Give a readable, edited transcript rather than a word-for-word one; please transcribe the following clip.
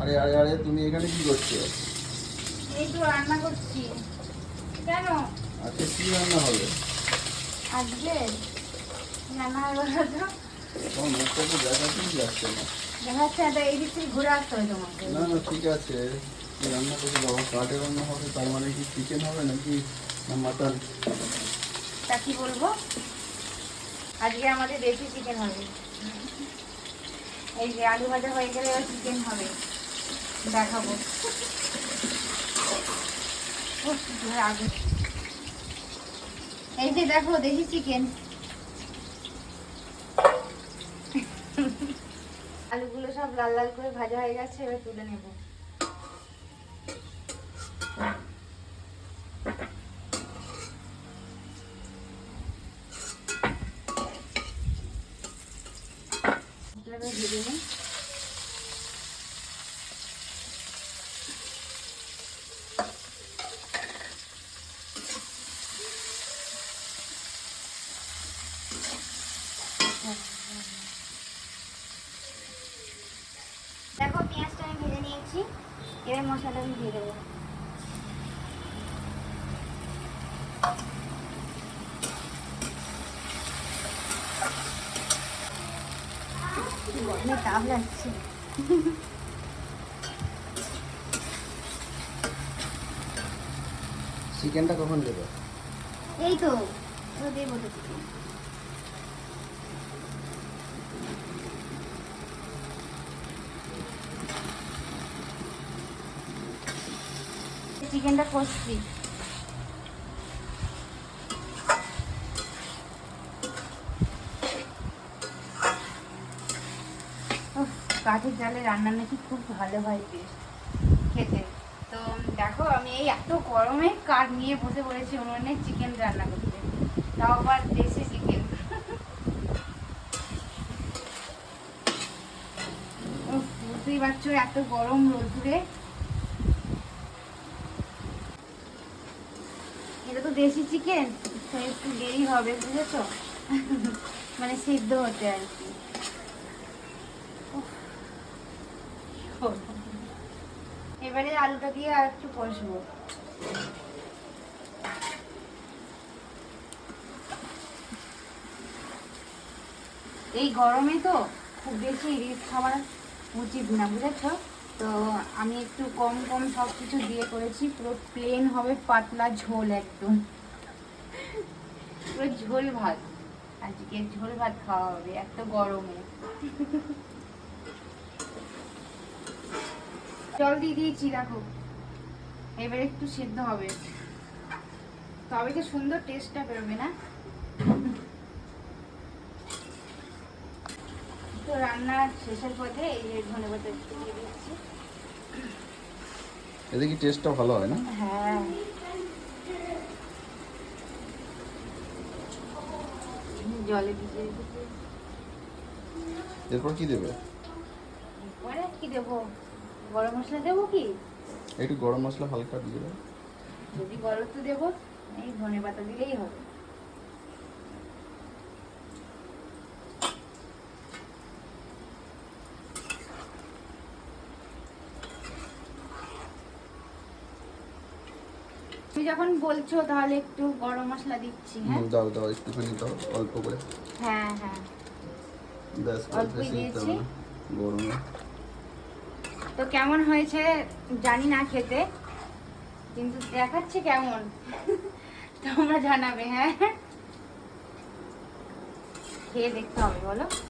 আরে আরে আরে তুমি এখানে কি করছো? এই তো রান্না করছি। কেন? আজকে কি রান্না হবে? আজকে রান্না হবে বলো তো? তোমার মুখটা তো দেখাতেই যাচ্ছে না। দেখাচ্ছে না, এই দিক থেকে ঘুরে আসতে হবে তোমাকে। না না ঠিক আছে, কি রান্না করছো বাবা? কাঠে রান্না হবে, তার মানে কি চিকেন হবে নাকি না মাটন? তা কি বলবো, আজকে আমাদের দেশি চিকেন হবে। এই যে আলু ভাজা হয়ে গেলে চিকেন হবে, দেখাবো। উফ, ধরে আগুন। এই যে দেখো দেশি চিকেন। আলুগুলো সব লাল লাল করে ভাজা হয়ে গেছে, এবার তুলে নেব। ভেজে নিই। দেখো পেঁয়াজটা আমি ভেজে নিয়েছি, এবার মশলাটা আমি দিয়ে দেবো। গরমে তাপ লাগছে। চিকেনটা কখন দেবে? এই তো দেবো তো চিকেন। চিকেনটা কষছি। কাঠের জালে রান্না নাকি খুব ভালো হয় টেস্ট খেতে। তো দেখো আমি এই এত গরমে কাঠ নিয়ে বসে পড়েছি উনুনে চিকেন রান্না করতে, তাও আবার দেশি চিকেন। বুঝতেই পারছো এত গরম রোদ্দুরে। এটা তো দেশি চিকেন, তো একটু দেরি হবে বুঝেছো, মানে সিদ্ধ হতে আর কি। এবারে আলুটা দিয়ে আর একটু কষবো। এই গরমে তো খুব বেশি রিচ খাবার উচিত না বুঝেছো, তো আমি একটু কম কম সব কিছু দিয়ে করেছি। পুরো প্লেন হবে, পাতলা ঝোল, একদম পুরো ঝোল ভাত। আজকে ঝোল ভাত খাওয়া হবে এত গরমে। জল দিয়ে দিয়েছি দেখো, এবারে একটু সিদ্ধ হবে, তবে কি সুন্দর টেস্টটা বেরোবে না। তো রান্নার শেষের পথে এই যে ধনেপাতা একটু দিয়ে দিচ্ছি। এতে কি টেস্টটা ভালো হয় না? হ্যাঁ, জলে ভিজিয়ে রেখেছি। এরপর কি দেবে? পরে কি দেবো, গরম মশলা দেবো কি? একটু গরম মশলা হালকা দিয়ে দেবে। যদি বলো তো দেবো, এই ধনেপাতা দিলেই হবে। তুমি যখন বলছো তাহলে একটু গরম মশলা দিচ্ছি। হ্যাঁ দাও দাও একটুখানি দাও, অল্প করে। হ্যাঁ হ্যাঁ, ব্যাস অল্পই দিয়েছি। গরমে। তো কেমন হয়েছে জানি না খেতে, কিন্তু দেখাচ্ছে কেমন তোমরা জানাবে। হ্যাঁ, খেয়ে দেখতে হবে বলো।